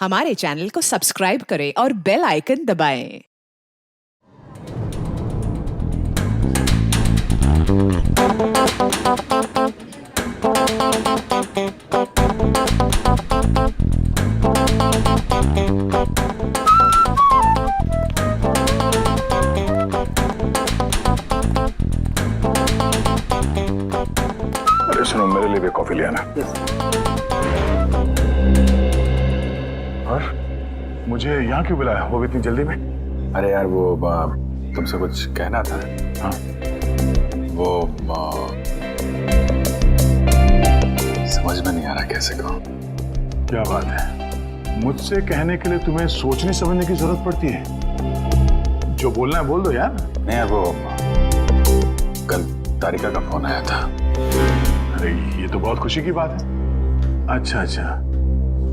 हमारे चैनल को सब्सक्राइब करें और बेल आइकन दबाएं। अरे सुनो, मेरे लिए भी कॉफी ले आना। और मुझे यहाँ क्यों बुलाया, वो भी इतनी जल्दी में? अरे यार वो तुमसे कुछ कहना था। हाँ, वो समझ में नहीं आ रहा कैसे कहूँ। क्या बात है, मुझसे कहने के लिए तुम्हें सोचने समझने की जरूरत पड़ती है। जो बोलना है बोल दो यार। नहीं यार, वो कल तारिका का फोन आया था। अरे ये तो बहुत खुशी की बात है। अच्छा अच्छा,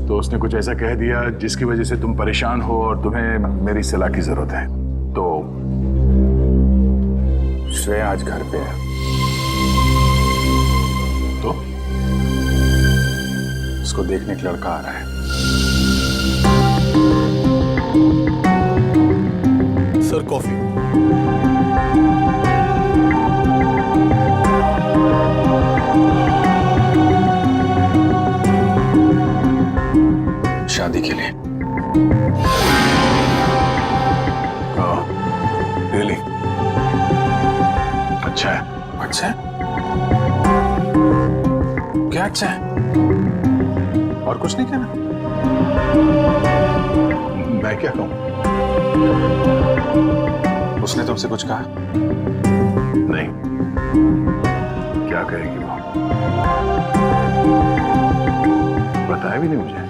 तो उसने कुछ ऐसा कह दिया जिसकी वजह से तुम परेशान हो और तुम्हें मेरी सलाह की जरूरत है। तो श्रेया आज घर पे है। तो उसको देखने एक लड़का आ रहा है। Sir coffee. शादी के लिए। रियली? अच्छा है। अच्छा है? क्या अच्छा है? और कुछ नहीं कहना? मैं क्या कहूँ? उसने तुमसे कुछ कहा? नहीं, क्या कहेगी वो? बताया भी नहीं मुझे।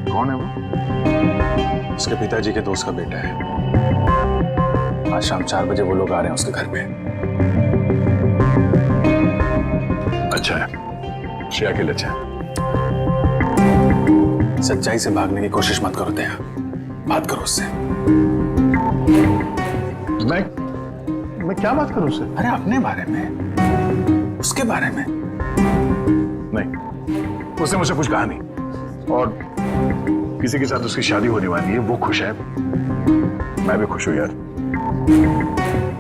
कौन है वो? उसके पिताजी के दोस्त का बेटा है। आज शाम 4 बजे वो लोग आ रहे हैं उसके घर पे। अच्छा है, श्रेया के लिए अच्छा है। सच्चाई से भागने की कोशिश मत करो दया, बात करो उससे। मैं क्या बात करूं उससे? अरे अपने बारे में, उसके बारे में। नहीं, उसने मुझसे कुछ कहा नहीं। और किसी के साथ उसकी शादी होने वाली है, वो खुश है, मैं भी खुश हूं यार।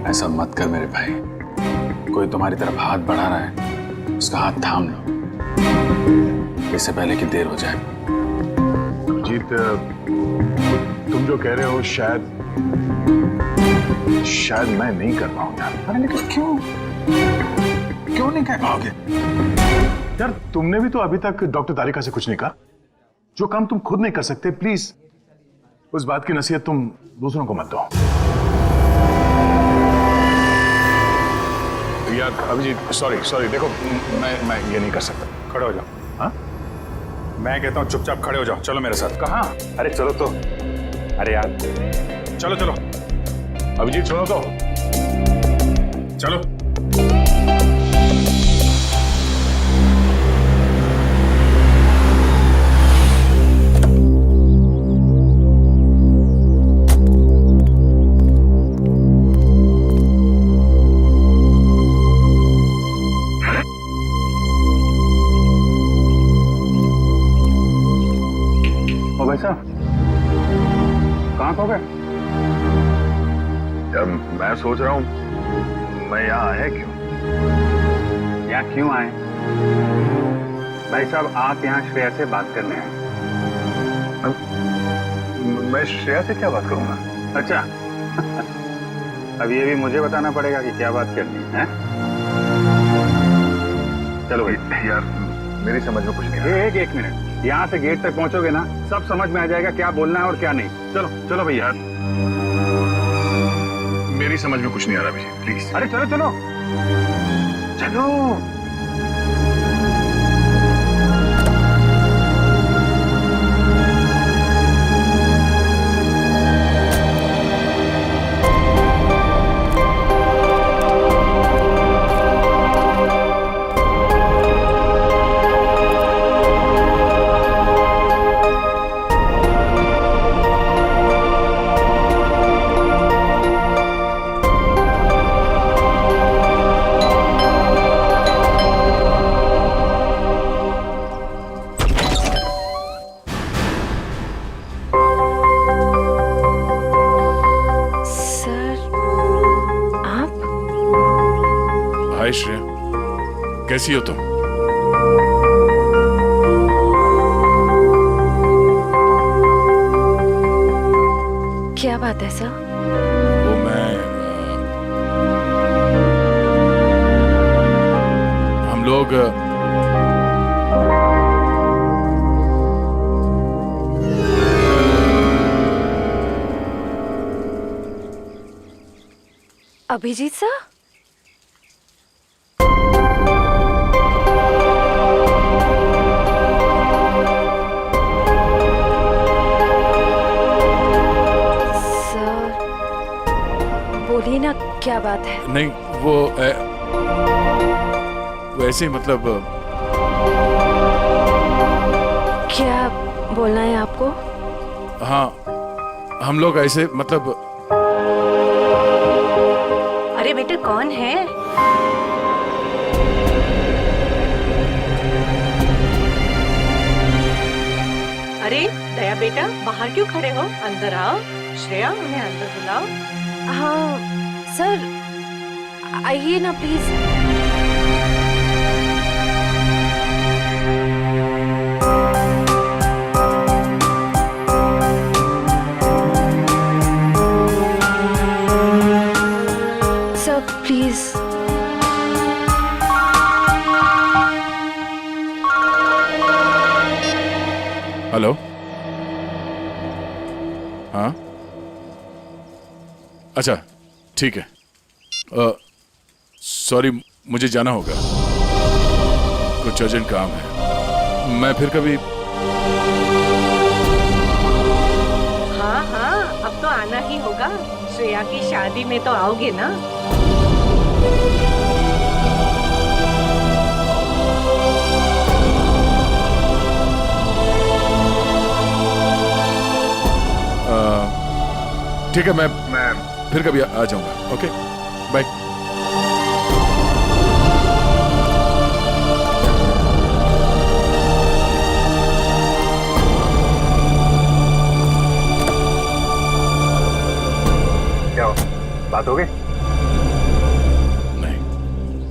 ऐसा मत कर मेरे भाई। कोई तुम्हारी तरफ हाथ बढ़ा रहा है, उसका हाथ थाम लो, इससे पहले कि देर हो जाए। जीत, तुम जो कह रहे हो शायद मैं नहीं कर पाऊंगा। अरे लेकिन क्यों नहीं कह पाओगे? यार तुमने भी तो अभी तक डॉक्टर तारिका से कुछ नहीं कहा। जो काम तुम खुद नहीं कर सकते, प्लीज उस बात की नसीहत तुम दूसरों को मत दो। यार अभिजीत, सॉरी देखो, मैं ये नहीं कर सकता। खड़े हो जाओ। हाँ? मैं कहता हूँ चुपचाप खड़े हो जाओ। चलो मेरे साथ। कहाँ? अरे चलो तो। अरे यार चलो अभिजीत सुनो तो। चलो। ओ भाई साहब, कहाँ खो गए? यार मैं सोच रहा हूँ मैं यहाँ आया क्यों? यहाँ क्यों आए? भाई साहब आप यहाँ श्रेया से बात करने आए। मैं श्रेया से क्या बात करूंगा? अच्छा अब ये भी मुझे बताना पड़ेगा कि क्या बात करनी है? चलो भाई। यार मेरी समझ में कुछ नहीं आ रहा। एक मिनट, यहाँ से गेट तक पहुंचोगे ना, सब समझ में आ जाएगा क्या बोलना है और क्या नहीं। चलो भैया। मेरी समझ में कुछ नहीं आ रहा भैया, प्लीज। अरे चलो। हाय श्रेया, कैसी हो तुम? क्या बात है सर? वो मैं हम लोग अभिजीत सर? बोलिए ना, क्या बात है? नहीं, वो वैसे ही मतलब क्या बोलना है आपको? हाँ, हम लोग ऐसे मतलब अरे बेटे, कौन है? अरे दया बेटा, बाहर क्यों खड़े हो? अंदर आओ। श्रेया, उन्हें अंदर बुलाओ। हाँ सर, आइए ना प्लीज। Sir please. हेलो, हाँ, अच्छा ठीक है। सॉरी, मुझे जाना होगा, कुछ अर्जेंट काम है। मैं फिर कभी। हाँ हाँ, अब तो आना ही होगा। श्रेया की शादी में तो आओगे ना? ठीक है, मैं फिर कभी आ जाऊंगा। Okay, bye. क्या हो, बात हो गई? नहीं,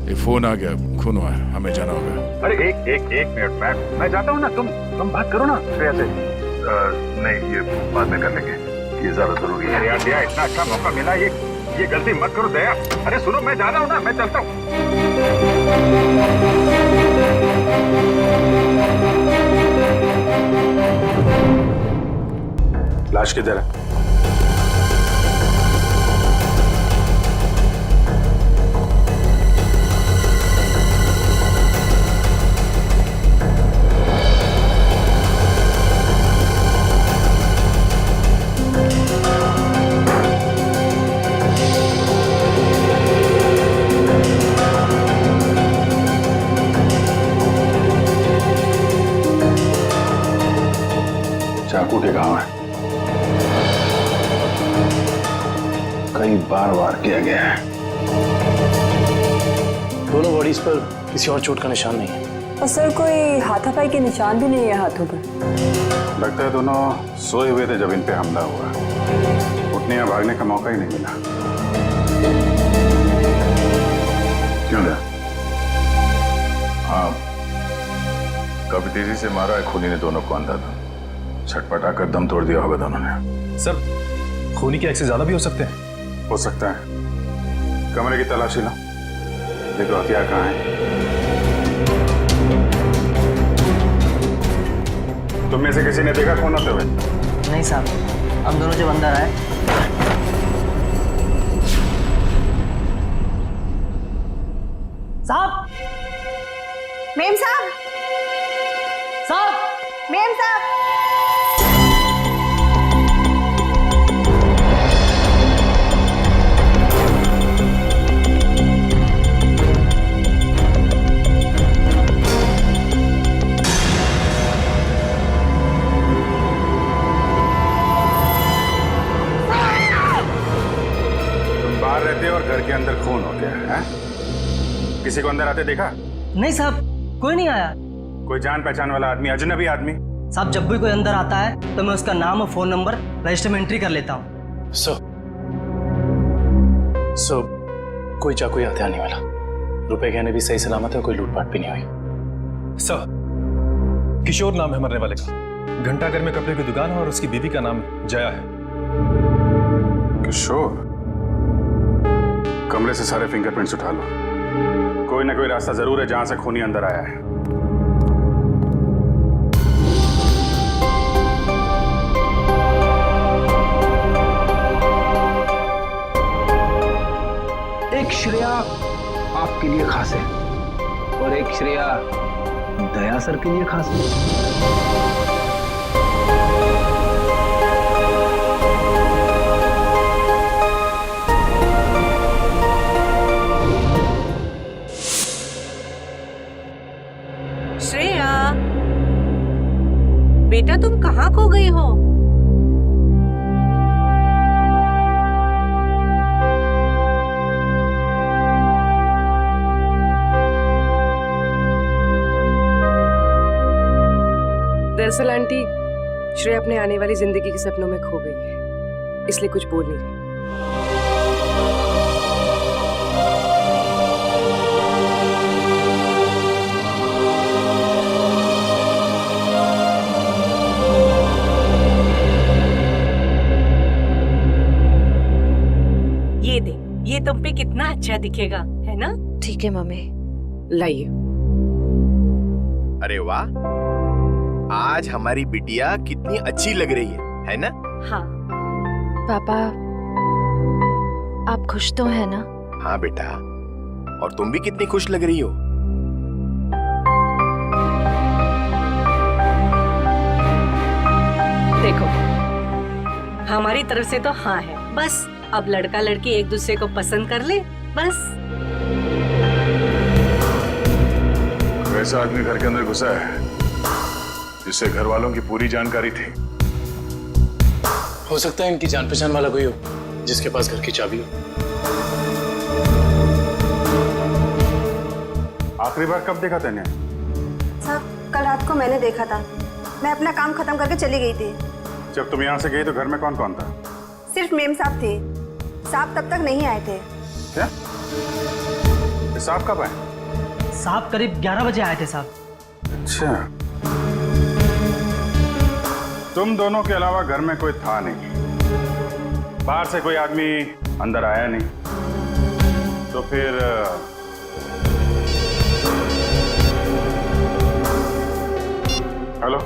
ये फोन आ गया, खून हुआ है, हमें जाना होगा। अरे एक मिनट, मैं जाता हूँ ना। तुम बात करो ना श्रेया से। नहीं, ये बाद में कर लेंगे, ये ज्यादा जरूरी है। यार दया, इतना अच्छा मौका मिला, ये गलती मत करो दया। अरे सुनो, मैं जा रहा हूँ ना, मैं चलता हूँ। लाश किधर है? चाकू के घाव है, कई बार वार किया गया है। दोनों बॉडीज पर किसी और चोट का निशान नहीं है। और सर, कोई हाथापाई के निशान भी नहीं है हाथों पर। लगता है दोनों सोए हुए थे जब इन पे हमला हुआ। उठने या भागने का मौका ही नहीं मिला। क्यों ना? हाँ, काफी तेजी से मारा है खूनी ने दोनों को अंधाधुन। छटपटा कर दम तोड़ दिया होगा दोनों ने। सर, खूनी के एक्सेस ज्यादा भी हो सकते हैं। हो सकता है। कमरे की तलाशी लो, देखो हथियार कहाँ है। तुम में से किसी ने देखा खून होते हुए? नहीं साहब, हम दोनों जब अंदर आए। साहब, मेम साहब, साहब, मेम साहब। और घर के अंदर खून हो गया है? किसी को अंदर आते देखा? नहीं साहब, कोई नहीं आया। कोई जान पहचान वाला आदमी, अजनबी आदमी? साहब, जब भी कोई अंदर आता है तो मैं उसका नाम और फोन नंबर रजिस्टर में एंट्री कर लेता हूँ। सर, कोई चाकू या हथियार नहीं वाला। रुपए गहने भी सही सलामत है, कोई लूटपाट भी नहीं हुई। सर, किशोर नाम है मरने वाले का। घंटाघर में कपड़े की दुकान है और उसकी बीवी का नाम जया है। किशोर, कमरे से सारे फिंगरप्रिंट्स उठा लो। कोई ना कोई रास्ता जरूर है जहां से खूनी अंदर आया है। एक श्रेया आपके लिए खास है और एक श्रेया दया सर के लिए खास है। श्रेया, बेटा तुम कहाँ खो गई हो? दरअसल आंटी, श्रेया अपने आने वाली जिंदगी के सपनों में खो गई है, इसलिए कुछ बोल नहीं रही। ये दे, ये तुम पे कितना अच्छा दिखेगा, है ना? ठीक है मम्मी। लाइए। अरे वाह, आज हमारी बिटिया कितनी अच्छी लग रही है ना? हाँ। पापा, आप खुश तो हैं ना? हाँ बेटा, और तुम भी कितनी खुश लग रही हो। देखो, हमारी तरफ से तो हाँ है, बस अब लड़का लड़की एक दूसरे को पसंद कर ले, बस। वैसा आदमी घर के अंदर घुसा है जिससे घर वालों की पूरी जानकारी थी। हो सकता है इनकी जान पहचान वाला कोई हो जिसके पास घर की चाबी हो। आखिरी बार कब देखा तूने? साहब, कल रात को मैंने देखा था। मैं अपना काम खत्म करके चली गई थी। जब तुम यहाँ से गई तो घर में कौन कौन था? सिर्फ मेम साहब थे। साहब तब तक नहीं आए थे। क्या? साहब कब आए? साहब करीब 11 बजे आए थे साहब। अच्छा, तुम दोनों के अलावा घर में कोई था नहीं, बाहर से कोई आदमी अंदर आया नहीं, तो फिर हेलो?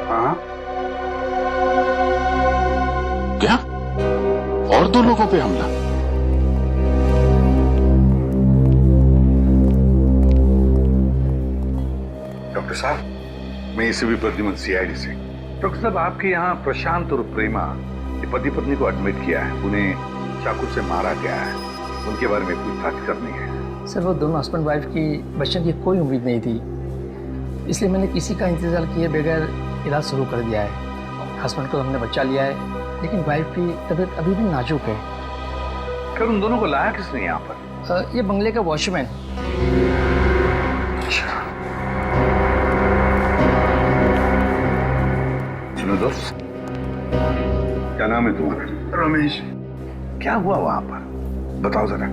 हाँ, क्या? और 2 लोगों पे हमला? डॉक्टर साहब, मैं एसीपी प्रद्युमन सीआईडी से। डॉक्टर साहब, आपके यहाँ प्रशांत और प्रेमा पति पत्नी को एडमिट किया है, उन्हें चाकू से मारा गया है, उनके बारे में पूछताछ करनी है। सर, वो दोनों हस्बैंड वाइफ की बच्चों की कोई उम्मीद नहीं थी, इसलिए मैंने किसी का इंतजार किए बगैर इलाज शुरू कर दिया है। हस्बैंड को हमने बच्चा लिया है, लेकिन वाइफ की तबीयत अभी भी नाजुक है। फिर उन दोनों को लाया किसने यहाँ पर? ये बंगले का वॉचमैन। सुनो दोस्त, क्या नाम है तुम्हारा? रमेश। क्या हुआ वहां पर, बताओ जरा।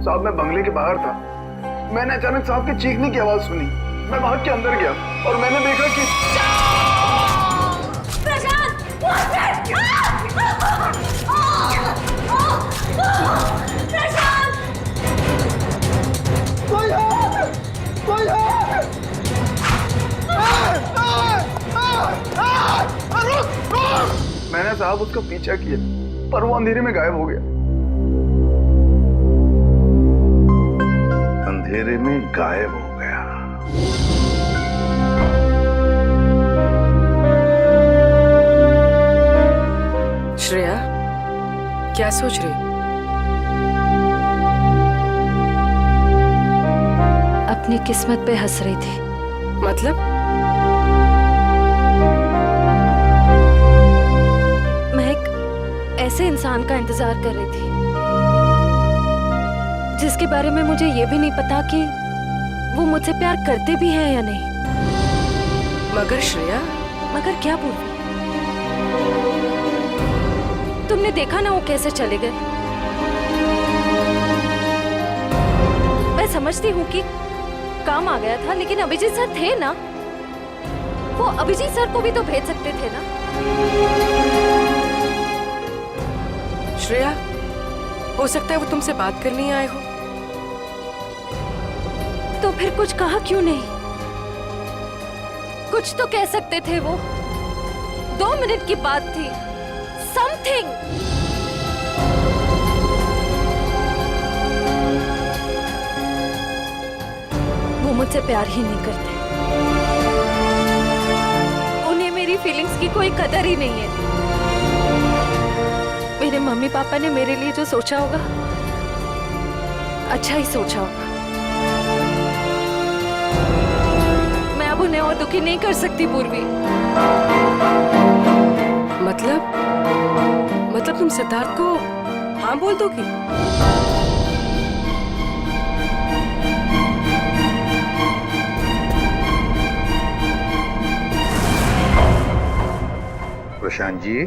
साहब, मैं बंगले के बाहर था, मैंने अचानक साहब के चीखने की आवाज सुनी। मैं भाग के अंदर गया और मैंने देखा कि मैंने साहब उसका पीछा किया, पर वो अंधेरे में गायब हो गया। अंधेरे में गायब हो गया? श्रेया, क्या सोच रही? अपनी किस्मत पे हंस रही थी। मतलब? मैं एक ऐसे इंसान का इंतजार कर रही थी जिसके बारे में मुझे ये भी नहीं पता कि वो मुझसे प्यार करते भी हैं या नहीं। मगर श्रेया, मगर क्या बोलूं? तुमने देखा ना वो कैसे चले गए। समझती हूँ कि काम आ गया था, लेकिन अभिजीत सर थे ना, वो अभिजीत सर को भी तो भेज सकते थे ना। श्रेया, हो सकता है वो तुमसे बात करने आए हो। तो फिर कुछ कहा क्यों नहीं? कुछ तो कह सकते थे वो। 2 मिनट की बात थी। समथिंग। वो मुझसे प्यार ही नहीं करते। उन्हें मेरी फीलिंग्स की कोई कदर ही नहीं है। मेरे मम्मी पापा ने मेरे लिए जो सोचा होगा, अच्छा ही सोचा होगा। मैं अब उन्हें और दुखी नहीं कर सकती पूर्वी। मतलब तुम सिद्धार्थ को हाँ बोल दोगी? प्रशांत जी,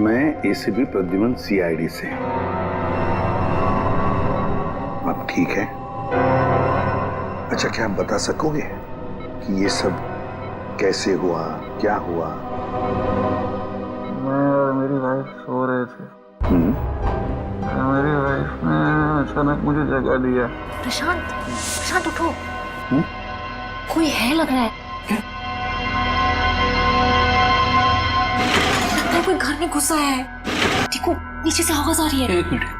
मैं एसीपी प्रद्युमन सीआईडी से। अब ठीक है। अच्छा, क्या आप बता सकोगे कि ये सब कैसे हुआ, क्या हुआ? मैं और मेरी वाइफ सो रहे थे। मेरी वाइफ ने अचानक मुझे जगा दिया। प्रशांत उठो। कोई है लग रहा है। लगता है कोई घर में घुसा है। देखो, नीचे से आवाज आ रही है। 1 मिनट।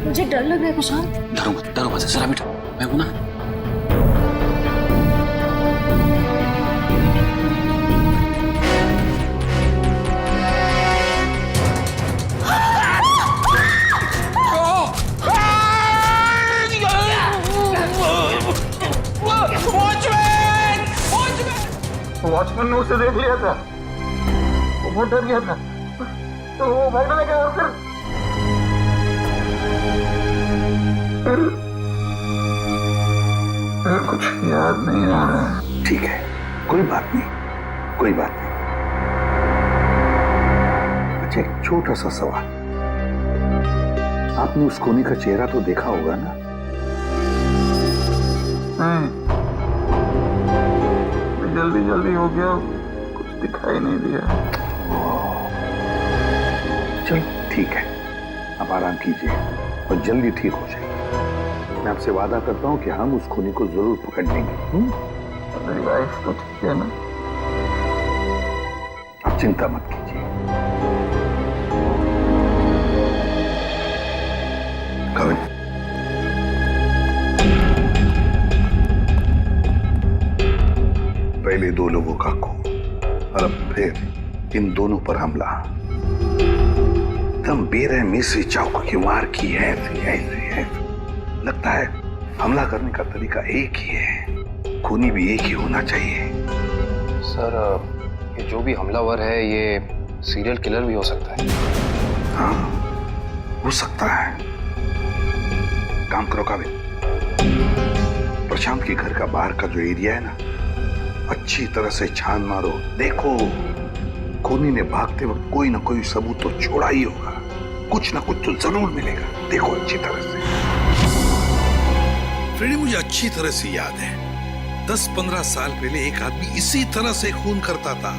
मुझे डर लग रहा है प्रशांत। डरो मत, जरा बैठो, मैं हूं ना। वॉचमैन ने उसे देख लिया था, वो बहुत डर गया था, तो वो भागने लगा और फिर कुछ याद नहीं आ रहा है। ठीक है, कोई बात नहीं, कोई बात नहीं। अच्छा, एक छोटा सा सवाल, आपने उस कोनी का चेहरा तो देखा होगा ना? जल्दी हो गया, कुछ दिखाई नहीं दिया। चल ठीक है, आप आराम कीजिए और जल्दी ठीक हो जाइए। मैं आपसे वादा करता हूँ कि हम उस खूनी को जरूर पकड़ लेंगे। मेरी वाइफ तो ठीक है ना? आप चिंता मत कीजिए। कविन, पहले 2 लोगों का खून और अब फिर इन दोनों पर हमला। एकदम बेरहमी से चाकू की वार की है। लगता है हमला करने का तरीका एक ही है, खूनी भी एक ही होना चाहिए। सर, ये जो भी हमलावर है ये सीरियल किलर भी हो सकता है। हाँ, हो सकता है। काम करो काबिल, प्रशांत के घर का बाहर का जो एरिया है ना, अच्छी तरह से छान मारो। देखो, खूनी ने भागते वक्त कोई ना कोई सबूत तो छोड़ा ही होगा, कुछ ना कुछ तो जरूर मिलेगा। देखो अच्छी तरह से। फ्रेडी, मुझे अच्छी तरह से याद है 10-15 साल पहले एक आदमी इसी तरह से खून करता था,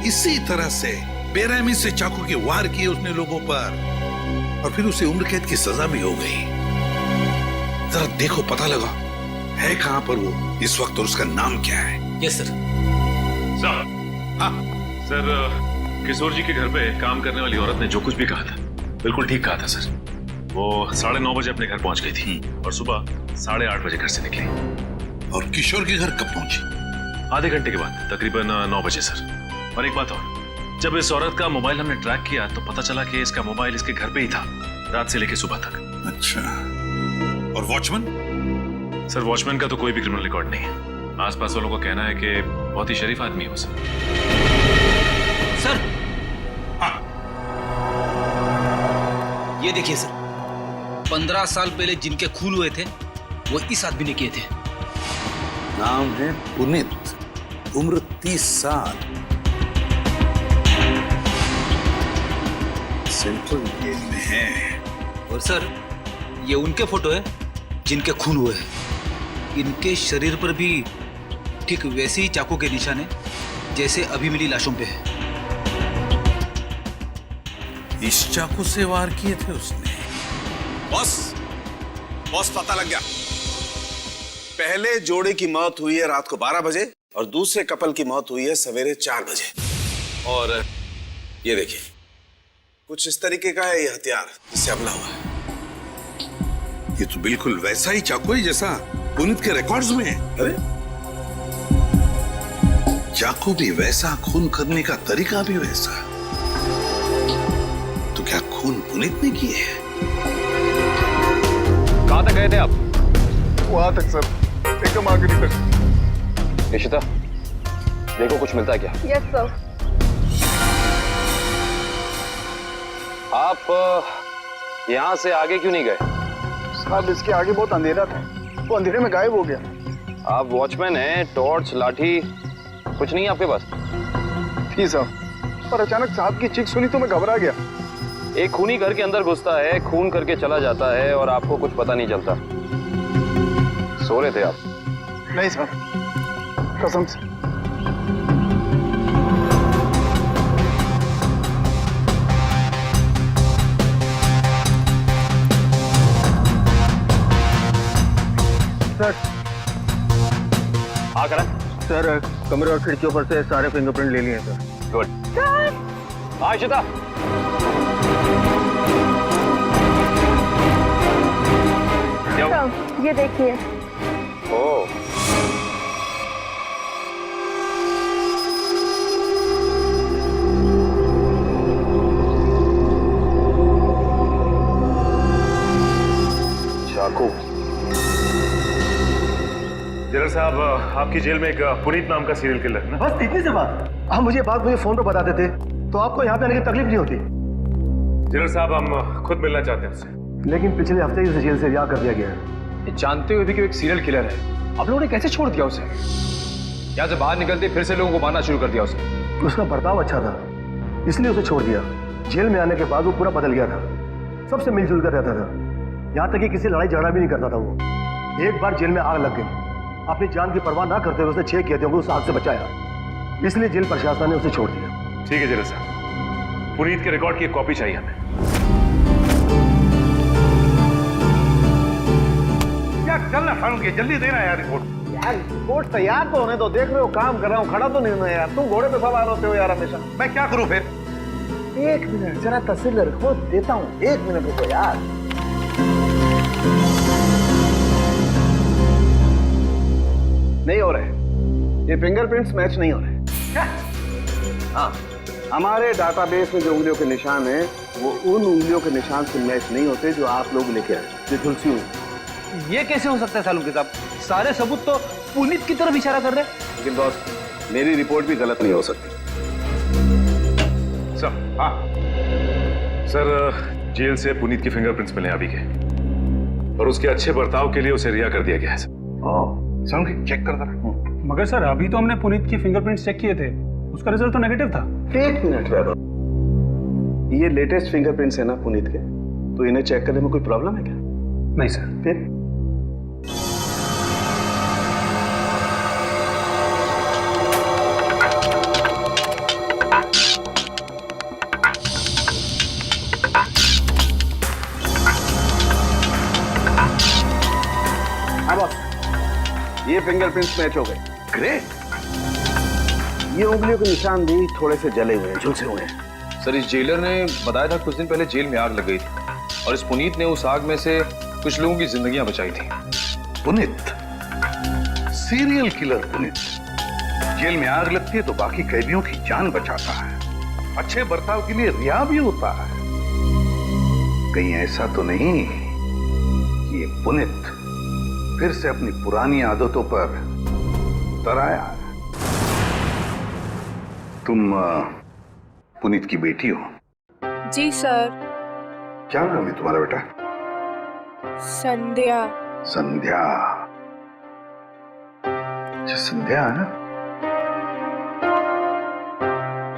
इसी तरह से बेरहमी से चाकू के वार किए उसने लोगों पर, और फिर उसे उम्र कैद की सजा भी हो गई। जरा देखो, पता लगा है कहां पर वो इस वक्त और उसका नाम क्या है। Yes sir. सर, किशोर जी के घर पे काम करने वाली औरत ने जो कुछ भी कहा था बिल्कुल ठीक कहा था सर। वो 9:30 बजे अपने घर पहुंच गई थी और सुबह 8:30 बजे घर से निकली। और किशोर के घर कब पहुंची? आधे घंटे के बाद, तकरीबन 9 बजे सर। और एक बात और, जब इस औरत का मोबाइल हमने ट्रैक किया तो पता चला कि इसका मोबाइल इसके घर पे ही था, रात से लेकर सुबह तक। अच्छा, और वॉचमैन? सर वॉचमैन का तो कोई भी क्रिमिनल रिकॉर्ड नहीं है। आसपास वालों का कहना है कि बहुत ही शरीफ आदमी है वो सर। ये देखिए सर, 15 साल पहले जिनके खून हुए थे वो इस आदमी ने किए थे। नाम है पुनीत, उम्र 30 साल, सेंट्रल जेल में है। और सर ये उनके फोटो है जिनके खून हुए हैं। इनके शरीर पर भी ठीक वैसे ही चाकू के निशान है जैसे अभी मिली लाशों पे है। इस चाकू से वार किए थे उसने। बॉस पता लग गया। पहले जोड़े की मौत हुई है रात को 12 बजे और दूसरे कपल की मौत हुई है सवेरे 4 बजे। और ये देखिए, कुछ इस तरीके का है ये हथियार जिससे हमला हुआ है। ये तो बिल्कुल वैसा ही चाकू है जैसा पुनीत के रिकॉर्ड्स में है। अरे चाकू भी वैसा, खून करने का तरीका भी वैसा। तो क्या खून पुनीत ने किए है? कहां तक गए थे आप? वहां तक सर, एकदम आखिरी तक। निशिता, देखो कुछ मिलता है क्या? Yes sir. आप यहाँ से आगे क्यों नहीं गए? साहब इसके आगे बहुत अंधेरा था, वो अंधेरे में गायब हो गया। आप वॉचमैन हैं, टॉर्च, लाठी कुछ नहीं है आपके पास? जी साहब, पर अचानक साहब की चीख सुनी तो मैं घबरा गया। एक खूनी घर के अंदर घुसता है, खून करके चला जाता है और आपको कुछ पता नहीं चलता। सो रहे थे आप? नहीं साहब, कसम से। सर हाँ करा सर, कमरे और खिड़कियों पर से सारे फिंगरप्रिंट ले लिए हैं सर। गुड। हाँ इशिता, ये देखिए। ओह, चाकू। जनरल साहब, आपकी जेल में एक पुनीत नाम का सीरियल किलर है ना? बस इतनी सी बात। आप मुझे बात फोन पर बता देते तो आपको यहाँ पे आने की तकलीफ नहीं होती। जनरल साहब, हम खुद मिलना चाहते हैं उससे। लेकिन पिछले हफ्ते इसे जेल से रिहा कर दिया गया है। जानते हुए भी कि वो एक सीरियल किलर है, आप लोगों ने कैसे छोड़ दिया उसे? यहाँ से बाहर निकलते फिर से लोगों को मारना शुरू कर दिया उसे। उसका बर्ताव अच्छा था इसलिए उसे छोड़ दिया। जेल में आने के बाद वो पूरा बदल गया था, सबसे मिलजुल कर रहता था, यहाँ तक कि किसी लड़ाई झगड़ा भी नहीं करता था वो। एक बार जेल में आग लग गई, अपनी जान की परवाह ना करते हुए उसने 6 किए थे, उस आग से बचाया, इसलिए जेल प्रशासन ने उसे छोड़ दिया। ठीक है जनरल साहब, पुनीत के रिकॉर्ड की एक कॉपी चाहिए हमें। चलना फारूक, जल्दी देना यार रिपोर्ट। यार रिपोर्ट तैयार तो होने दो, देख रहे हो काम कर रहा हूँ, खड़ा तो नहीं हूं यार। तुम घोड़े पे सवार होते हो यार हमेशा। मैं क्या करूं फिर? 1 मिनट जरा तस्वीर रखो, देता हूँ। 1 मिनट रुको यार। नहीं हो रहे, ये फिंगरप्रिंट्स मैच नहीं हो रहे। क्या? हाँ, हमारे डाटाबेस में जो उंगलियों के निशान हैं वो उन उंगलियों के निशान से मैच नहीं होते जो आप लोग लेके आए, जो झुलसी हुई। ये कैसे हो सकता है सालुंके साहब? सारे सबूत तो पुनीत की तरफ इशारा कर रहे हैं। लेकिन बॉस, मेरी रिपोर्ट भी गलत नहीं हो सकती। सर, हाँ सर, जेल से पुनीत की फिंगरप्रिंट्स मिले अभी के, और उसके अच्छे बर्ताव के लिए उसे रिहा कर दिया गया है सर। सर चेक करता रहा। मगर सर, अभी तो हमने पुनीत की फिंगरप्रिंट्स चेक किए थे, उसका रिजल्ट तो नेगेटिव था। 1 मिनट वैभव, ये लेटेस्ट फिंगरप्रिंट्स है ना पुनीत के, तो इन्हें चेक करने में कोई प्रॉब्लम है क्या? नहीं सर। फिर ये फिंगरप्रिंट्स मैच हो गए। ग्रेट। ये उंगलियों के निशान भी थोड़े से जले हुए हैं, झुलसे हुए हैं। सर, इस जेलर ने बताया था कुछ दिन पहले जेल में आग लग गई थी और इस पुनीत ने उस आग में से कुछ लोगों की जिंदगियां बचाई थी। पुनीत, सीरियल किलर पुनीत, जेल में आग लगती है तो बाकी कैदियों की जान बचाता है। अच्छे बर्ताव के लिए रिया भी होता है। कहीं ऐसा तो नहीं कि ये पुनित फिर से अपनी पुरानी आदतों पर तराया है? तुम पुनीत की बेटी हो? जी सर। क्या नाम है तुम्हारा बेटा? संध्या। संध्या। अच्छा, संध्या है ना?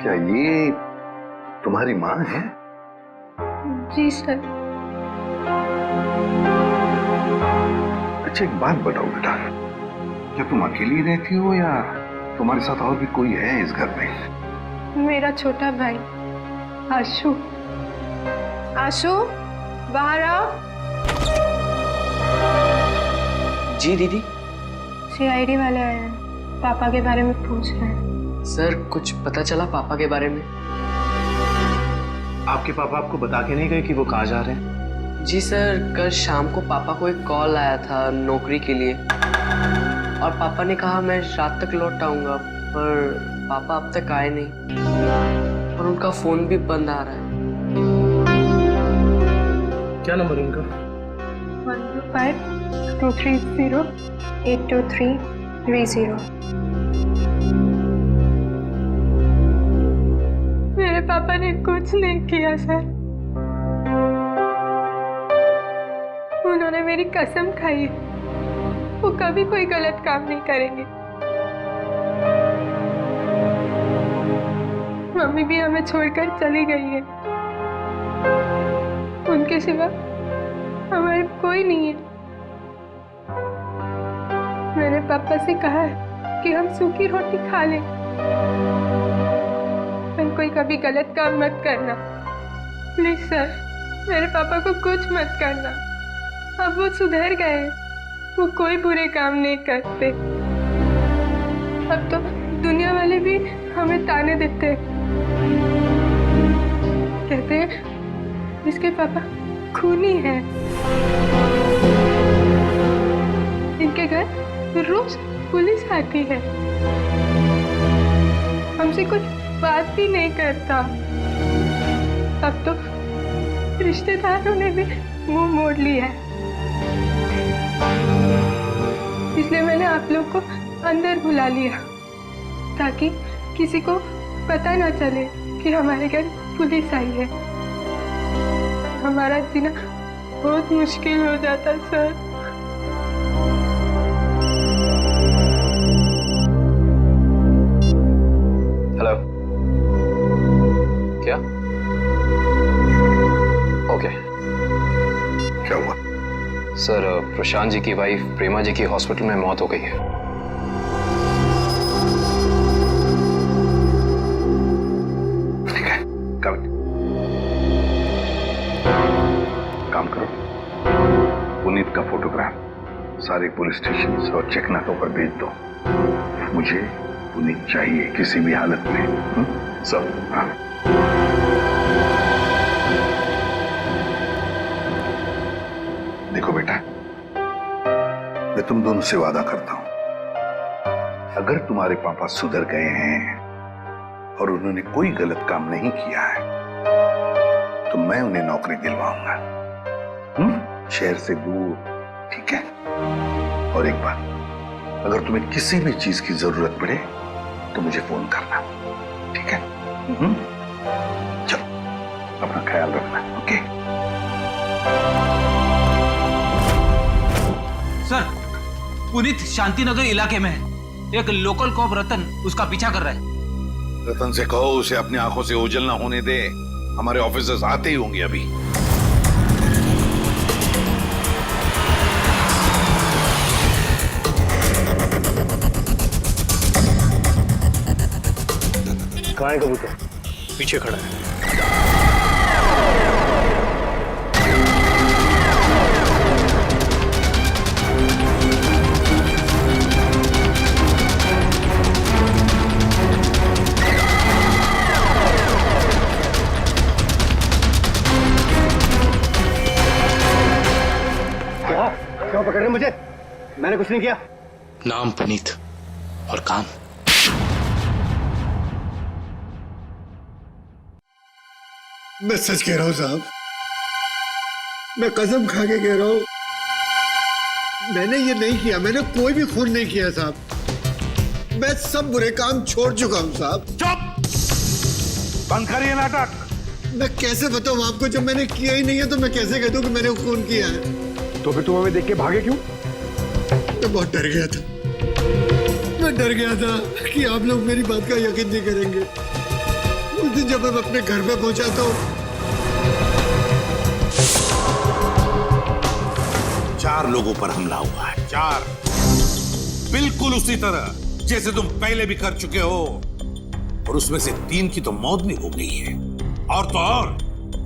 क्या ये तुम्हारी माँ है? जी सर। अच्छा, एक बात बताओ बेटा, क्या तुम अकेली रहती हो या तुम्हारे साथ और भी कोई है इस घर में? मेरा छोटा भाई आशु। आशु, बाहर आओ। जी दीदी। सीआईडी वाले आए हैं, पापा के बारे में पूछ रहे हैं। सर, कुछ पता चला पापा के बारे में? आपके पापा आपको बता के नहीं गए कि वो कहाँ जा रहे हैं? जी सर, कल शाम को पापा को एक कॉल आया था नौकरी के लिए, और पापा ने कहा मैं रात तक लौट आऊंगा, पर पापा अब तक आए नहीं और उनका फोन भी बंद आ रहा है। क्या नंबर है उनका? 125-230-82330। मेरे पापा ने कुछ नहीं किया सर। उन्होंने मेरी कसम खाई है, वो कभी कोई गलत काम नहीं करेंगे। मम्मी भी हमें छोड़कर चली गई है, उनके सिवा हमारे कोई नहीं है। मैंने पापा से कहा है कि हम सूखी रोटी खा लें, पर कोई कभी गलत काम मत करना प्लीज सर। मेरे पापा को कुछ मत करना, अब वो सुधर गए हैं, वो कोई बुरे काम नहीं करते। अब तो दुनिया वाले भी हमें ताने देते हैं, कहते हैं इसके पापा खूनी हैं। इनके घर रोज पुलिस आती है, हमसे कुछ बात भी नहीं करता। अब तो रिश्तेदारों ने भी मुंह मोड़ लिया है, इसलिए मैंने आप लोग को अंदर बुला लिया ताकि किसी को पता ना चले कि हमारे घर पुलिस आई है। हमारा जीना बहुत मुश्किल हो जाता सर। हेलो, क्या? ओके। क्या हुआ? सर, प्रशांत जी की वाइफ प्रेमा जी की हॉस्पिटल में मौत हो गई है। ठीक है, काम करो, पुनीत का फोटोग्राफ सारे पुलिस स्टेशन और चेकनाकों पर भेज दो। मुझे पुनीत चाहिए किसी भी हालत में। सब हाँ। देखो बेटा, मैं तुम दोनों से वादा करता हूं, अगर तुम्हारे पापा सुधर गए हैं और उन्होंने कोई गलत काम नहीं किया है तो मैं उन्हें नौकरी दिलवाऊंगा, शहर से दूर, ठीक है? और एक बात, अगर तुम्हें किसी भी चीज की जरूरत पड़े तो मुझे फोन करना, ठीक है? चलो, अपना ख्याल रखना, ओके? सर, पुनीत शांतिनगर इलाके में है। एक लोकल कॉप रतन उसका पीछा कर रहा है। रतन से कहो उसे अपनी आंखों से ओझल ना होने दे, हमारे ऑफिसर्स आते ही होंगे अभी। कहाँ है कबूतर? पीछे खड़ा है। क्यों पकड़ रहे मुझे? मैंने कुछ नहीं किया। नाम पुनीत और काम मैं सच कह रहा हूँ साहब, मैं कसम खा के कह रहा हूँ, मैंने ये नहीं किया, मैंने कोई भी खून नहीं किया साहब। मैं सब बुरे काम छोड़ चुका हूँ साहब। चुप! बंद करिए नाटक। मैं कैसे बताऊँ आपको, जब मैंने किया ही नहीं है तो मैं कैसे कह दूँ कि मैंने खून किया है? तो फिर तुम हमें देख के भागे क्यों? मैं बहुत डर गया था, मैं डर गया था कि आप लोग मेरी बात का यकीन नहीं करेंगे। उस दिन जब मैं अपने घर पे पहुंचा तो 4 लोगों पर हमला हुआ है, 4, बिल्कुल उसी तरह जैसे तुम पहले भी कर चुके हो, और उसमें से 3 की तो मौत भी हो गई है। और तो और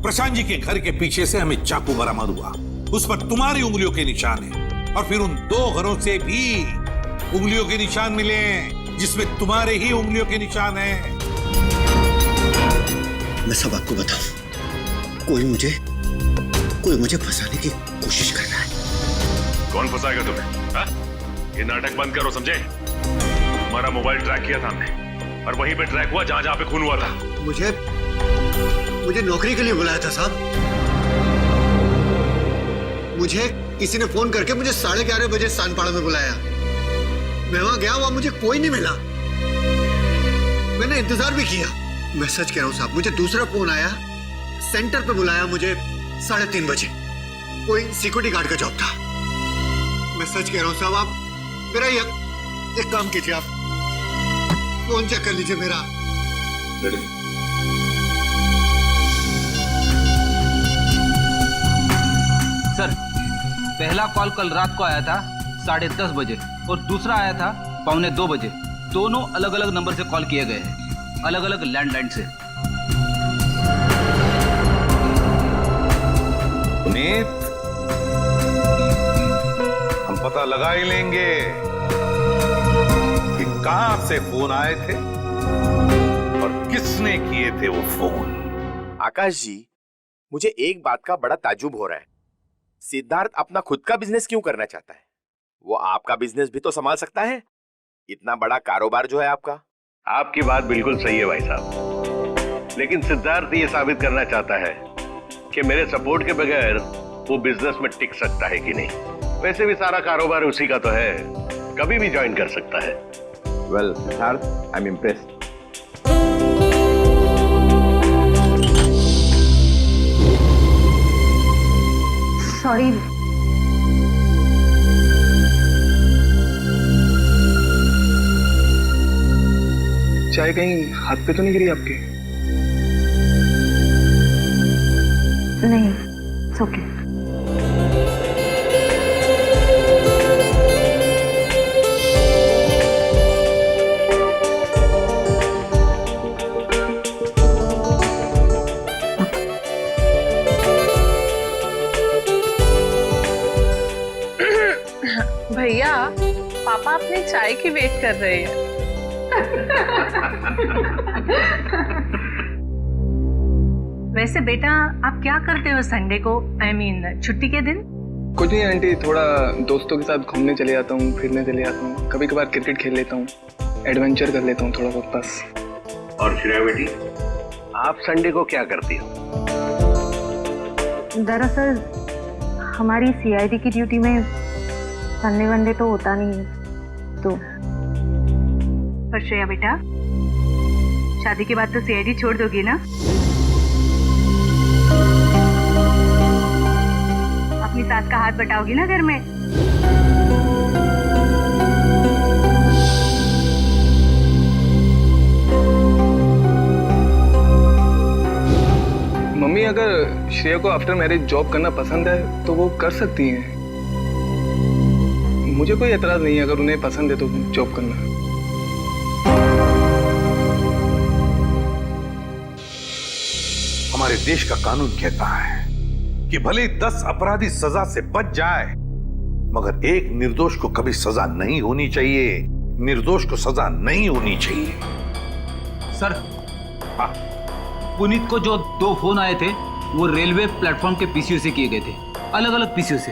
प्रशांत जी के घर के पीछे से हमें चाकू बरामद हुआ, उस पर तुम्हारी उंगलियों के निशान है, और फिर उन 2 घरों से भी उंगलियों के निशान मिले जिसमें तुम्हारे ही उंगलियों के निशान हैं। मैं सब आपको बताऊं, कोई मुझे फंसाने की कोशिश कर रहा है। कौन फंसाएगा तुम्हें? हा? ये नाटक बंद करो, समझे? तुम्हारा मोबाइल ट्रैक किया था हमने, और वहीं पे ट्रैक हुआ जहां पे खून हुआ था। मुझे नौकरी के लिए बुलाया था साहब। मुझे किसी ने फोन करके मुझे 11:30 बजे सानपाड़ा में बुलाया। मैं वहां गया, वहां मुझे कोई नहीं मिला। मैंने इंतजार भी किया। मैं सच कह रहा हूं साहब, मुझे दूसरा फोन आया, सेंटर पे बुलाया मुझे 3:30 बजे। कोई सिक्योरिटी गार्ड का जॉब था। मैं सच कह रहा हूं साहब, आप मेरा एक काम कीजिए, आप फोन चेक कर लीजिए मेरा। सर, पहला कॉल कल रात को आया था 10:30 बजे और दूसरा आया था 1:45 बजे। दोनों अलग अलग नंबर से कॉल किए गए हैं, अलग अलग लैंडलाइन से। पुनीत, हम पता लगा ही लेंगे कि कहां से फोन आए थे और किसने किए थे वो फोन। आकाश जी, मुझे एक बात का बड़ा ताज्जुब हो रहा है। सिद्धार्थ अपना खुद का बिजनेस क्यों करना चाहता है? वो आपका बिजनेस भी तो संभाल सकता है। इतना बड़ा कारोबार जो है आपका। आपकी बात बिल्कुल सही है भाई साहब, लेकिन सिद्धार्थ ये साबित करना चाहता है कि मेरे सपोर्ट के बगैर वो बिजनेस में टिक सकता है कि नहीं। वैसे भी सारा कारोबार उसी का तो है, कभी भी ज्वाइन कर सकता है। Well Siddharth, I am impressed. Sorry, चाय कहीं हाथ पे तो नहीं गिरी आपके? नहीं, it's okay। भैया, पापा अपने चाय की वेट कर रहे हैं। वैसे बेटा, आप क्या करते हो संडे को, I mean, छुट्टी के दिन? कुछ नहीं आंटी, थोड़ा दोस्तों के साथ घूमने चले जाता हूँ, फिरने चले जाता हूँ, कभी कभार क्रिकेट खेल लेता हूँ, एडवेंचर कर लेता हूँ थोड़ा बहुत बस। और श्रेया बेटी, आप संडे को क्या करती हो? दरअसल हमारी CID की ड्यूटी में संडे वनडे तो होता नहीं है, तो। पर श्रेया बेटा, शादी के बाद तो CID छोड़ दोगी ना? अपनी सास का हाथ बटाओगी ना घर में? मम्मी, अगर श्रेया को आफ्टर मैरिज जॉब करना पसंद है तो वो कर सकती हैं। मुझे कोई एतराज नहीं है अगर उन्हें पसंद है तो जॉब करना। हमारे देश का कानून कहता है कि भले 10 अपराधी सजा से बच जाए, मगर एक निर्दोष को कभी सजा नहीं होनी चाहिए। निर्दोष को सजा नहीं होनी चाहिए। सर, पुनीत को जो 2 फोन आए थे वो रेलवे प्लेटफॉर्म के पीसीओ से किए गए थे, अलग अलग पीसीओ से।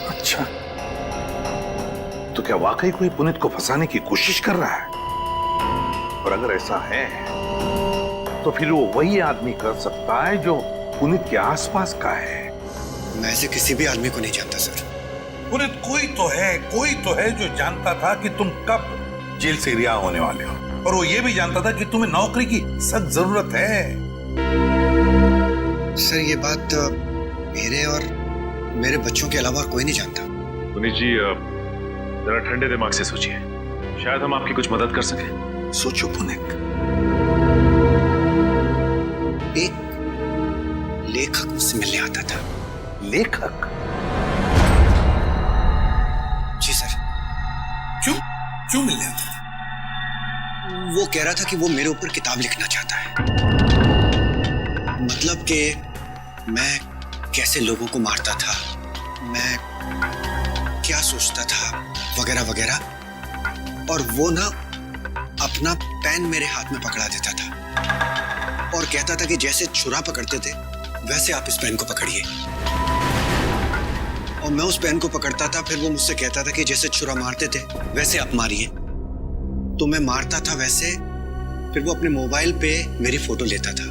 अच्छा, तो क्या वाकई कोई पुनीत को फंसाने की कोशिश कर रहा है? और अगर ऐसा है तो फिर वो वही आदमी कर सकता है जो पुनीत के आसपास का है। मैं ऐसे किसी भी आदमी को नहीं जानता सर। पुनीत कोई तो है जो जानता था कि तुम कब जेल से रिहा होने वाले हो, और वो ये भी जानता था कि तुम्हें नौकरी की सख्त जरूरत है। सर ये बात मेरे और मेरे बच्चों के अलावा कोई नहीं जानता। पुनीत जी जरा ठंडे दिमाग से सोचिए, शायद हम आपकी कुछ मदद कर सकें। सोचो पुनीत। एक लेखक मुझसे मिलने आता था। लेखक? जी सर। क्यों मिलने आता था? वो कह रहा था कि वो मेरे ऊपर किताब लिखना चाहता है। मतलब कि मैं कैसे लोगों को मारता था, मैं क्या सोचता था, वगैरह वगैरह। और वो ना अपना पेन मेरे हाथ में पकड़ा देता था और कहता था कि जैसे छुरा पकड़ते थे वैसे आप इस पेन को पकड़िए। और मैं उस पेन को पकड़ता था, फिर वो मुझसे कहता था कि जैसे छुरा मारते थे वैसे आप मारिए। तो मैं मारता था वैसे, फिर वो अपने मोबाइल पे मेरी फोटो लेता था।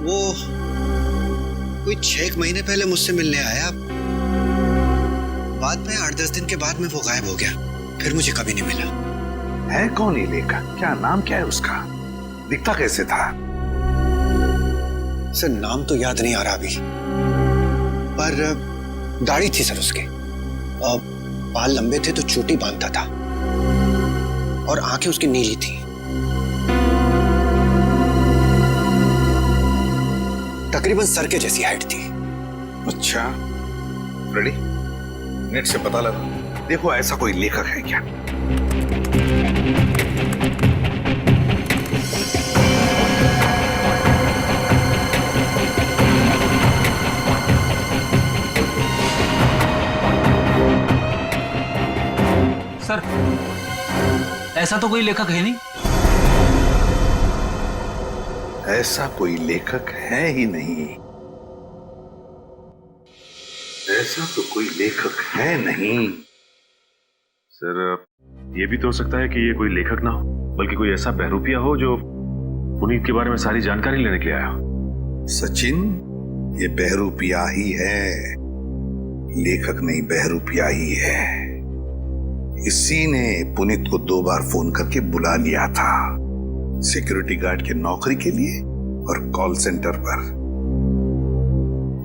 वो कोई 6 महीने पहले मुझसे मिलने आया, बाद में 8-10 दिन के बाद में वो गायब हो गया, फिर मुझे कभी नहीं मिला। है कौन ये लेखक? क्या नाम क्या है उसका? दिखता कैसे था? सर नाम तो याद नहीं आ रहा अभी, पर दाढ़ी थी सर उसके, और बाल लंबे थे तो चोटी बांधता था, और आंखें उसकी नीली थी। तकरीबन सर के जैसी हाइट थी। अच्छा, रेडी? नेट से पता लगा, देखो ऐसा कोई लेखक है क्या। सर ऐसा तो कोई लेखक है नहीं। ऐसा कोई लेखक है ही नहीं। ऐसा तो कोई लेखक है नहीं। सर ये भी तो हो सकता है कि ये कोई लेखक ना हो, बल्कि कोई ऐसा बहरूपिया हो जो पुनीत के बारे में सारी जानकारी लेने के लिए आया हो। सचिन, ये बहरूपिया ही है, लेखक नहीं, बहरूपिया ही है। इसी ने पुनीत को 2 बार फोन करके बुला लिया था, सिक्योरिटी गार्ड की नौकरी के लिए और कॉल सेंटर पर।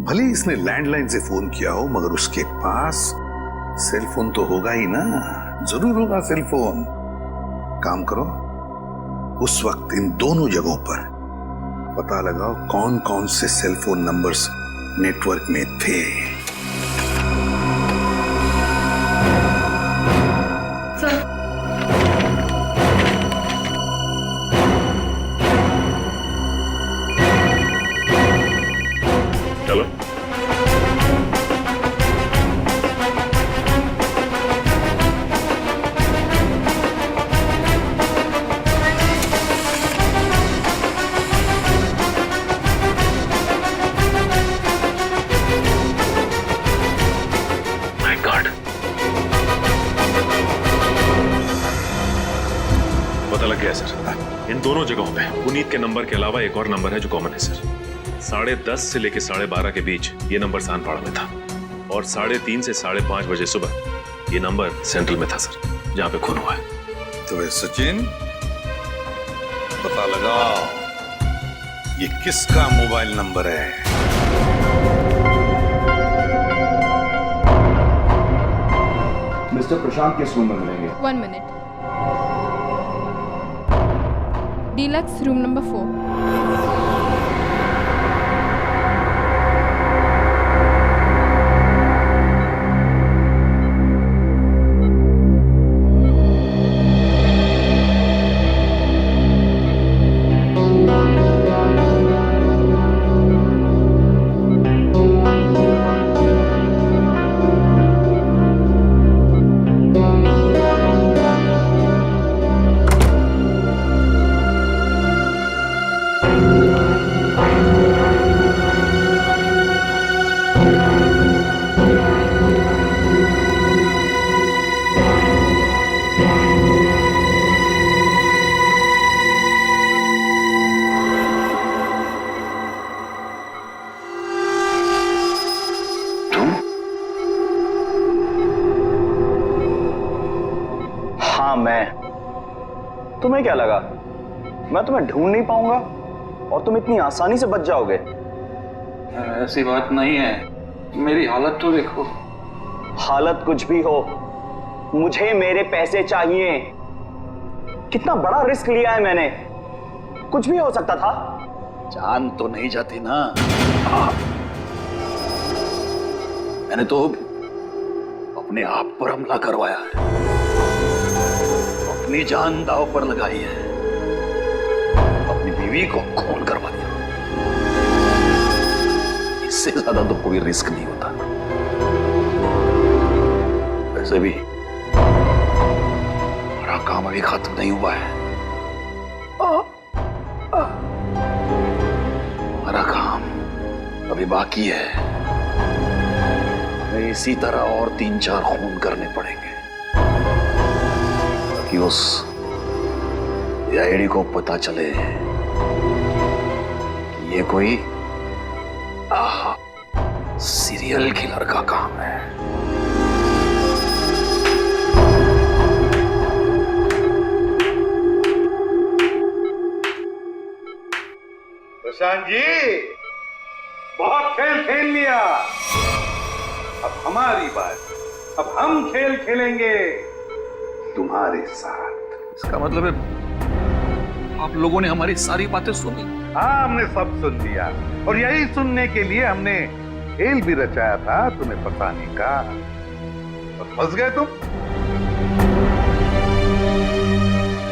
भले इसने लैंडलाइन से फोन किया हो, मगर उसके पास सेल फोन तो होगा ही ना, जरूर होगा सेल फोन। काम करो, उस वक्त इन दोनों जगहों पर पता लगाओ कौन कौन से सेल फोन नंबर्स नेटवर्क में थे। चलो माय गॉड, पता लग गया सर। इन दोनों जगहों पे पुनीत के नंबर के अलावा एक और नंबर है जो कॉमन है सर। 10:30 से लेकर 12:30 के बीच ये नंबर सानपाड़ा में था, और 3:30 से 5:30 बजे सुबह ये नंबर सेंट्रल में था सर, जहां पे खून हुआ है। तो वे सचिन, पता लगाओ ये किसका मोबाइल नंबर है। मिस्टर प्रशांत किस रूम में मिलेंगे? 1 मिनट। Deluxe room number 4। तुम्हें क्या लगा मैं तुम्हें ढूंढ नहीं पाऊंगा और तुम इतनी आसानी से बच जाओगे? ऐसी बात नहीं है, मेरी हालत तो देखो। हालत कुछ भी हो, मुझे मेरे पैसे चाहिए। कितना बड़ा रिस्क लिया है मैंने, कुछ भी हो सकता था। जान तो नहीं जाती ना। मैंने तो अपने आप पर हमला करवाया है, अपनी जान दांव पर लगाई है, अपनी बीवी को खून करवा दिया। इससे ज्यादा तो कोई रिस्क नहीं होता। वैसे भी हमारा काम अभी खत्म नहीं हुआ है। हमारा काम अभी बाकी है। हमें इसी तरह और 3-4 खून करने पड़ेंगे ताकि उस आईडी को पता चले कि ये कोई सीरियल किलर का काम है। प्रशांत जी, बहुत खेल खेल लिया, अब हमारी बात। अब हम खेल खेलेंगे तुम्हारे साथ। इसका मतलब है आप लोगों ने हमारी सारी बातें सुनी? हाँ, हमने सब सुन लिया और यही सुनने के लिए हमने खेल भी रचाया था तुम्हें फंसाने का, और फंस गए तुम।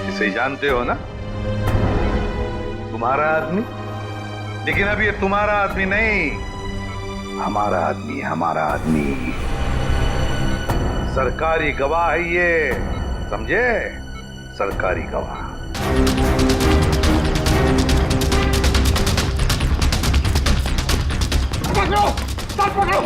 इसे जानते हो ना, तुम्हारा आदमी। लेकिन अब ये तुम्हारा आदमी नहीं, हमारा आदमी, हमारा आदमी। सरकारी गवाह है ये, समझे? सरकारी गवाह। पकड़ो, साथ पकड़ो।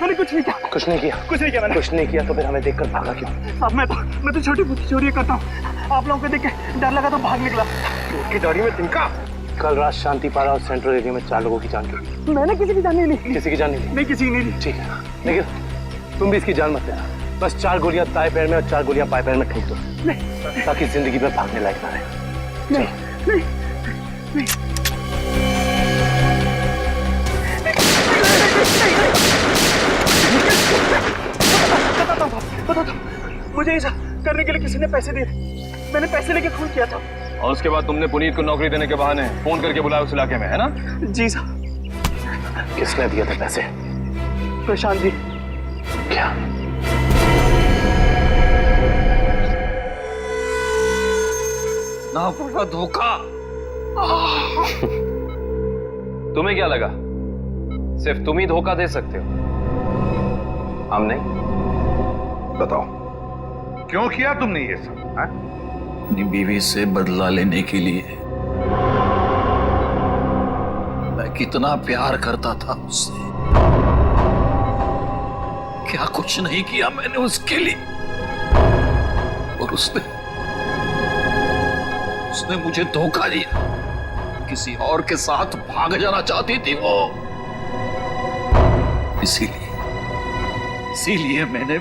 मैंने कुछ नहीं किया। कुछ नहीं किया? कुछ नहीं किया मैंने। कुछ नहीं किया तो फिर हमें देखकर भागा क्यों? अब मैं तो छोटी मोटी चोरी करता हूँ। आप लोगों को देख के डर लगा तो भाग निकला। उसकी दाढ़ी में तिनका। कल रात शांति पारा और सेंट्रल एरिया में 4 लोगों की जान गई। मैंने किसी की जान नहीं ली। किसी की जान नहीं ली? नहीं, किसी की नहीं ली। ठीक है, लेकिन तुम भी इसकी जान मत लेना। बस 4 गोलियां दाएं पैर में और 4 गोलियां बाएं पैर में ठोक दो, ताकि जिंदगी में भागने लायक ना रहे। नहीं, बताओ, मुझे ऐसा करने के लिए किसी ने पैसे दिए। मैंने पैसे लेके खून किया था। और उसके बाद तुमने पुनीत को नौकरी देने के बहाने फोन करके बुलाया उस इलाके में, है ना? जी साहब। किसने दिए थे पैसे? प्रशांत जी। क्या? ना पड़ा धोखा। तुम्हें क्या लगा सिर्फ तुम ही धोखा दे सकते हो, हम नहीं? बताओ, क्यों किया तुमने ये सब? अपनी बीवी से बदला लेने के लिए। मैं कितना प्यार करता था उससे। क्या कुछ नहीं किया मैंने उसके लिए, और उसने मुझे धोखा दिया। किसी और के साथ भाग जाना चाहती थी वो। इसीलिए मैंने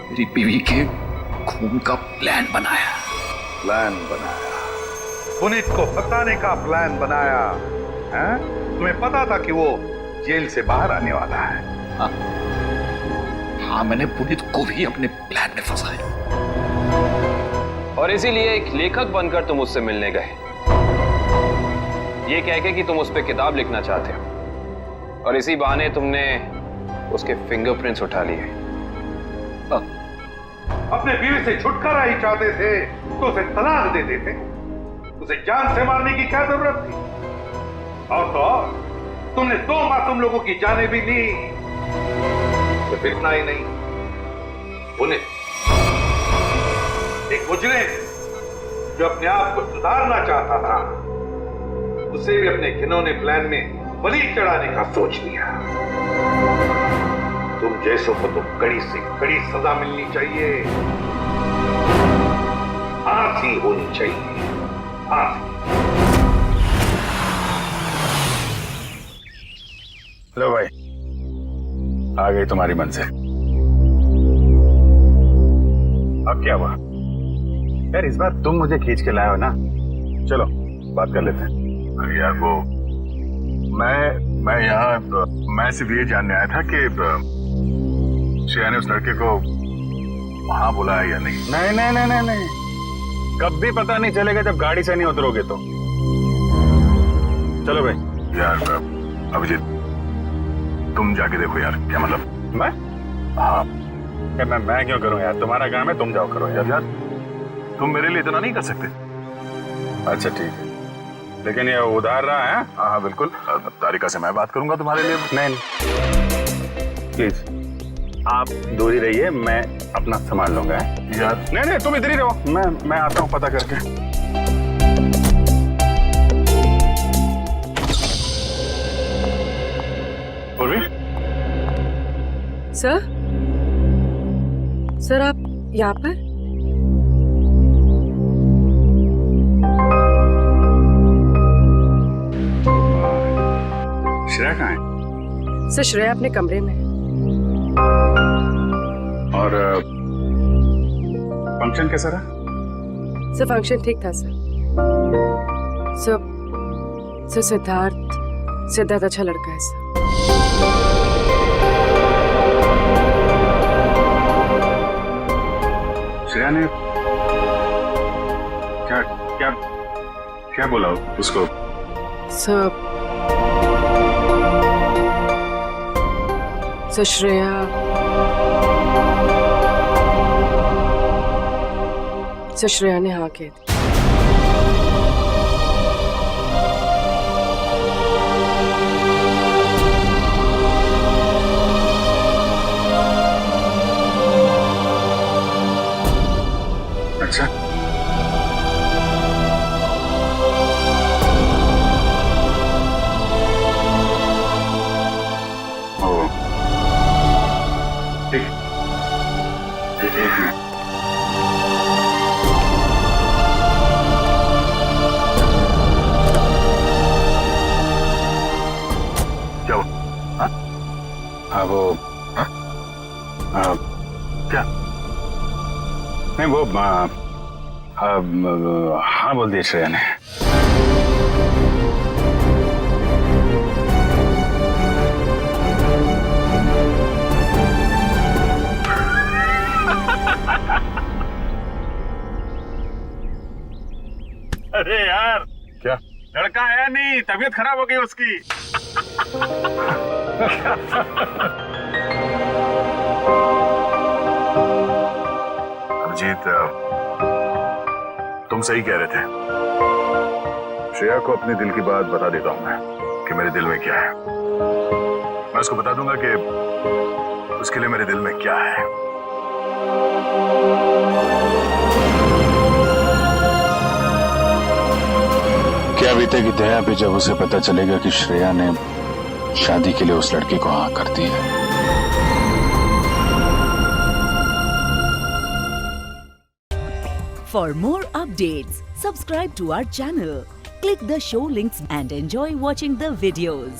मेरी बीवी के खून का प्लान बनाया। पुनीत को फंसाने का प्लान बनाया, हैं? तुम्हें पता था कि वो जेल से बाहर आने वाला है? हाँ, मैंने पुनीत को भी अपने प्लान में फंसाया। और इसीलिए एक लेखक बनकर तुम उससे मिलने गए, ये कह के कि तुम उस पर किताब लिखना चाहते हो, और इसी बहाने तुमने उसके फिंगरप्रिंट्स उठा लिए। अपने बीवी से छुटकारा ही चाहते थे तो उसे तलाक दे देते। उसे जान से मारने की क्या जरूरत थी? और तो और, तुमने 2 मासूम लोगों की जानें भी ली। सिर्फ इतना ही नहीं, उन्हें एक मुजरिम जो अपने आप को सुधारना चाहता था, उसे भी अपने घिनौने प्लान में बलि चढ़ाने का सोच लिया। तुम जैसों को तो कड़ी से कड़ी सजा मिलनी चाहिए, फांसी होनी चाहिए, फांसी। लो भाई, आ गई तुम्हारी मंजिल। अब क्या हुआ यार, इस बार तुम मुझे खींच के लाए हो ना, चलो बात कर लेते हैं। अरे यार वो मैं यहाँ मैं सिर्फ ये जानने आया था कि श्रेया ने उस लड़के को वहां बोला है या नहीं। नहीं नहीं नहीं नहीं नहीं, कभी पता नहीं चलेगा जब गाड़ी से नहीं उतरोगे तो। चलो भाई। यार अभिजीत, तुम जाके देखो यार, क्या मतलब। मैं? हाँ। मैं क्यों करूं यार, तुम्हारा काम है, तुम जाओ करो यार। तुम मेरे लिए इतना नहीं कर सकते। अच्छा ठीक है, लेकिन ये उधार रहा है। हाँ बिल्कुल, तारिका से मैं बात करूंगा तुम्हारे लिए। नहीं प्लीज आप दूर ही रहिए, मैं अपना संभाल लूंगा यार। नहीं तुम इधर ही रहो, मैं आता हूँ पता करके। पूर्वी। सर आप यहाँ पर? श्रेया कहाँ है? सर श्रेया अपने कमरे में। और फंक्शन कैसा रहा? सर फंक्शन ठीक था सर। सर सिद्धार्थ अच्छा लड़का है सर। श्रेया ने क्या क्या क्या बोला उसको? सर श्रेया ने हाँ कह दी। अच्छा क्या? नहीं वो हाँ बोल दिया श्रेया ने। अरे यार, क्या लड़का आया नहीं, तबीयत खराब हो गई उसकी। अभिजीत, तुम सही कह रहे थे। श्रेया को अपने दिल की बात बता देता हूं मैं कि मेरे दिल में क्या है। मैं उसको बता दूंगा कि उसके लिए मेरे दिल में क्या है। क्या बीतेगी दया पे जब उसे पता चलेगा कि श्रेया ने शादी के लिए उस लड़की को हाँ कर दी है। For more updates, subscribe to our channel, click the show links and enjoy watching the videos.